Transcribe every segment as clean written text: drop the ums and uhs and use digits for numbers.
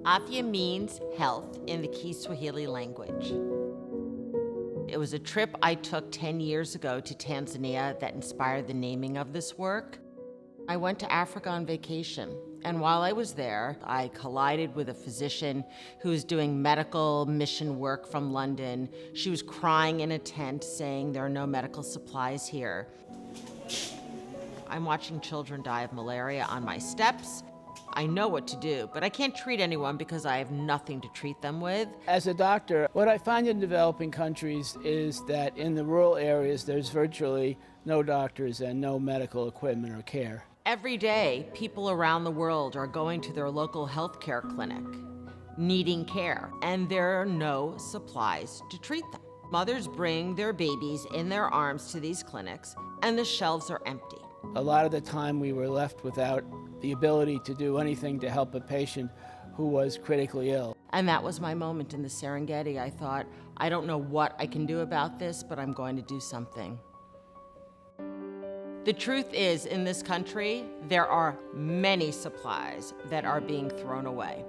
Afya means health in the Kiswahili language. It was a trip I took 10 years ago to Tanzania that inspired the naming of this work. I went to Africa on vacation, and while I was there, I collided with a physician who was doing medical mission work from London. She was crying in a tent saying there are no medical supplies here. I'm watching children die of malaria on my steps. I know what to do, but I can't treat anyone because I have nothing to treat them with. As a doctor, what I find in developing countries is that in the rural areas, there's virtually no doctors and no medical equipment or care. Every day, people around the world are going to their local healthcare clinic, needing care, and there are no supplies to treat them. Mothers bring their babies in their arms to these clinics, and the shelves are empty. A lot of the time we were left without the ability to do anything to help a patient who was critically ill. And that was my moment in the Serengeti. I thought, I don't know what I can do about this, but I'm going to do something. The truth is, in this country, there are many supplies that are being thrown away.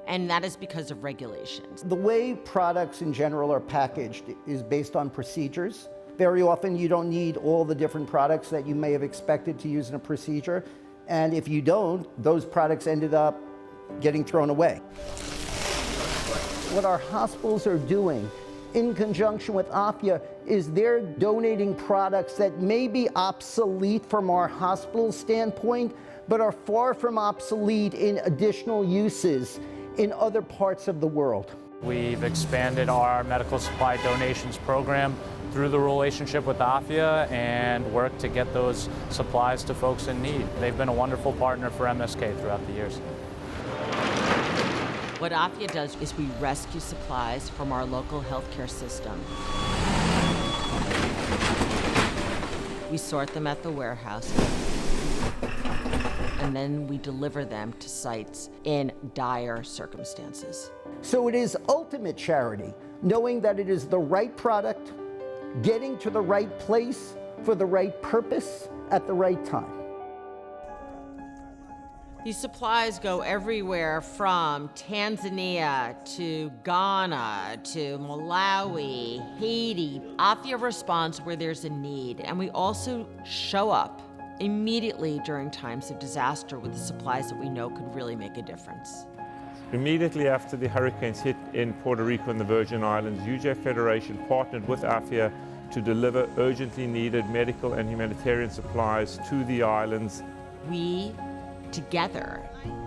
And that is because of regulations. The way products in general are packaged is based on procedures. Very often you don't need all the different products that you may have expected to use in a procedure. And if you don't, those products ended up getting thrown away. What our hospitals are doing in conjunction with Afya is they're donating products that may be obsolete from our hospital standpoint, but are far from obsolete in additional uses in other parts of the world. We've expanded our medical supply donations program through the relationship with Afya and worked to get those supplies to folks in need. They've been a wonderful partner for MSK throughout the years. What Afya does is we rescue supplies from our local healthcare system. We sort them at the warehouse, and then we deliver them to sites in dire circumstances. So it is ultimate charity, knowing that it is the right product, getting to the right place for the right purpose at the right time. These supplies go everywhere from Tanzania to Ghana to Malawi, Haiti. Afya responds where there's a need, and we also show up immediately during times of disaster with the supplies that we know could really make a difference. Immediately after the hurricanes hit in Puerto Rico and the Virgin Islands, UJ Federation partnered with Afya to deliver urgently needed medical and humanitarian supplies to the islands. We together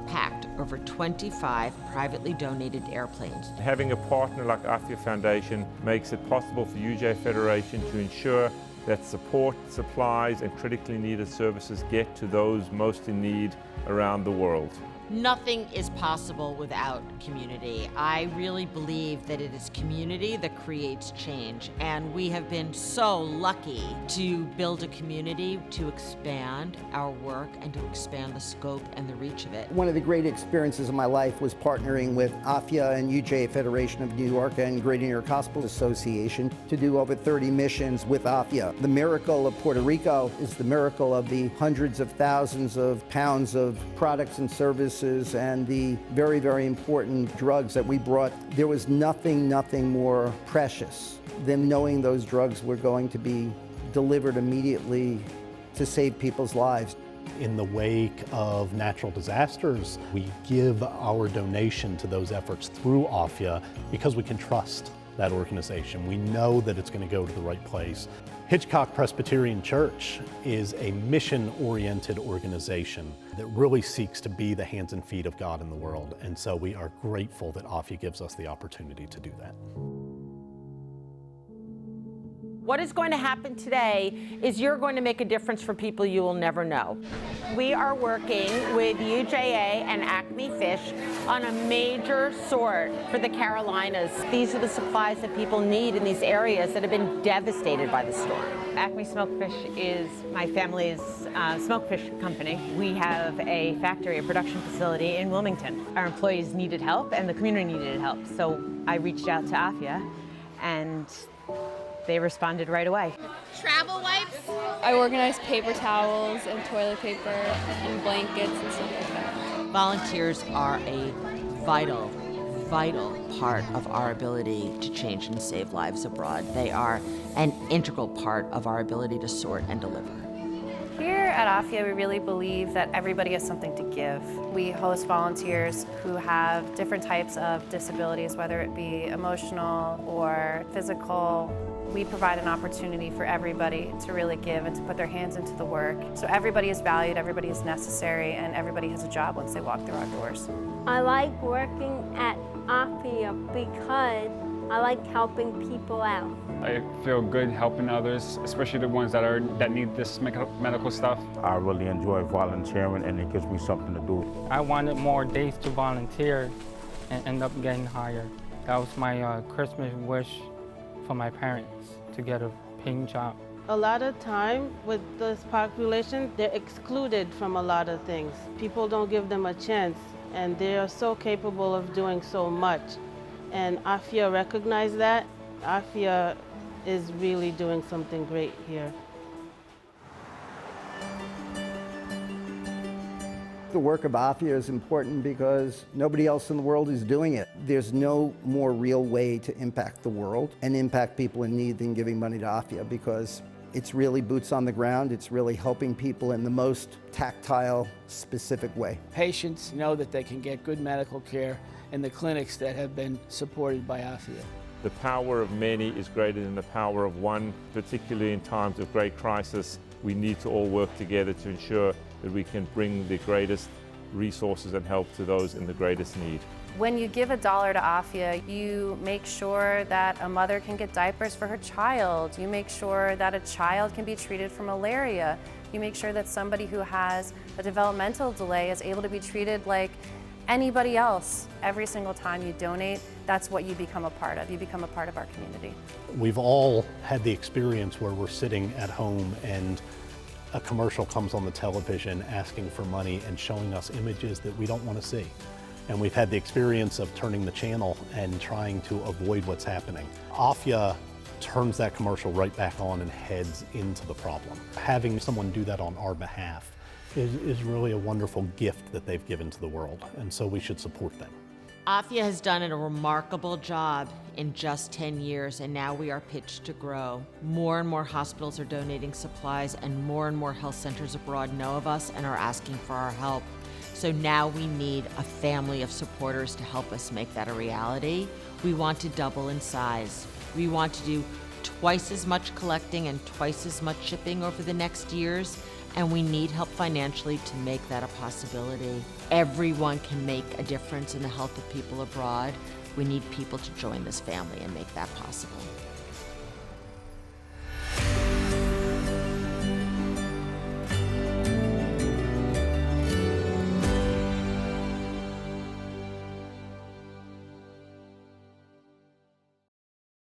packed over 25 privately donated airplanes. Having a partner like Afya Foundation makes it possible for UJ Federation to ensure that support, supplies, and critically needed services get to those most in need around the world. Nothing is possible without community. I really believe that it is community that creates change, and we have been so lucky to build a community to expand our work and to expand the scope and the reach of it. One of the great experiences of my life was partnering with Afya and UJ Federation of New York and Greater New York Hospital Association to do over 30 missions with Afya. The miracle of Puerto Rico is the miracle of the hundreds of thousands of pounds of products and services and the very, very important drugs that we brought. There was nothing more precious than knowing those drugs were going to be delivered immediately to save people's lives. In the wake of natural disasters, we give our donation to those efforts through Afya because we can trust that organization. We know that it's going to go to the right place. Hitchcock Presbyterian Church is a mission-oriented organization that really seeks to be the hands and feet of God in the world, and so we are grateful that Afya gives us the opportunity to do that. What is going to happen today is you're going to make a difference for people you will never know. We are working with UJA and Acme Fish on a major sort for the Carolinas. These are the supplies that people need in these areas that have been devastated by the storm. Acme Smokefish is my family's smokefish company. We have a factory, a production facility in Wilmington. Our employees needed help and the community needed help. So I reached out to Afya and they responded right away. Travel wipes. I organize paper towels and toilet paper and blankets and stuff like that. Volunteers are a vital part of our ability to change and save lives abroad. They are an integral part of our ability to sort and deliver. Here at Afya, we really believe that everybody has something to give. We host volunteers who have different types of disabilities, whether it be emotional or physical. We provide an opportunity for everybody to really give and to put their hands into the work. So everybody is valued, everybody is necessary, and everybody has a job once they walk through our doors. I like working at Afya because I like helping people out. I feel good helping others, especially the ones that need this medical stuff. I really enjoy volunteering, and it gives me something to do. I wanted more days to volunteer and end up getting hired. That was my Christmas wish for my parents, to get a paying job. A lot of time with this population, they're excluded from a lot of things. People don't give them a chance, and they are so capable of doing so much. And Afya recognized that. Afya is really doing something great here. The work of Afya is important because nobody else in the world is doing it. There's no more real way to impact the world and impact people in need than giving money to Afya, because it's really boots on the ground. It's really helping people in the most tactile, specific way. Patients know that they can get good medical care in the clinics that have been supported by Afya. The power of many is greater than the power of one, particularly in times of great crisis. We need to all work together to ensure that we can bring the greatest resources and help to those in the greatest need. When you give $1 to Afya, you make sure that a mother can get diapers for her child. You make sure that a child can be treated for malaria. You make sure that somebody who has a developmental delay is able to be treated like anybody else. Every single time you donate, that's what you become a part of. You become a part of our community. We've all had the experience where we're sitting at home and a commercial comes on the television asking for money and showing us images that we don't want to see. And we've had the experience of turning the channel and trying to avoid what's happening. Afya turns that commercial right back on and heads into the problem. Having someone do that on our behalf is really a wonderful gift that they've given to the world, and so we should support them. Afya has done a remarkable job in just 10 years, and now we are pitched to grow. More and more hospitals are donating supplies, and more health centers abroad know of us and are asking for our help. So now we need a family of supporters to help us make that a reality. We want to double in size. We want to do twice as much collecting and twice as much shipping over the next years, and we need help financially to make that a possibility. Everyone can make a difference in the health of people abroad. We need people to join this family and make that possible.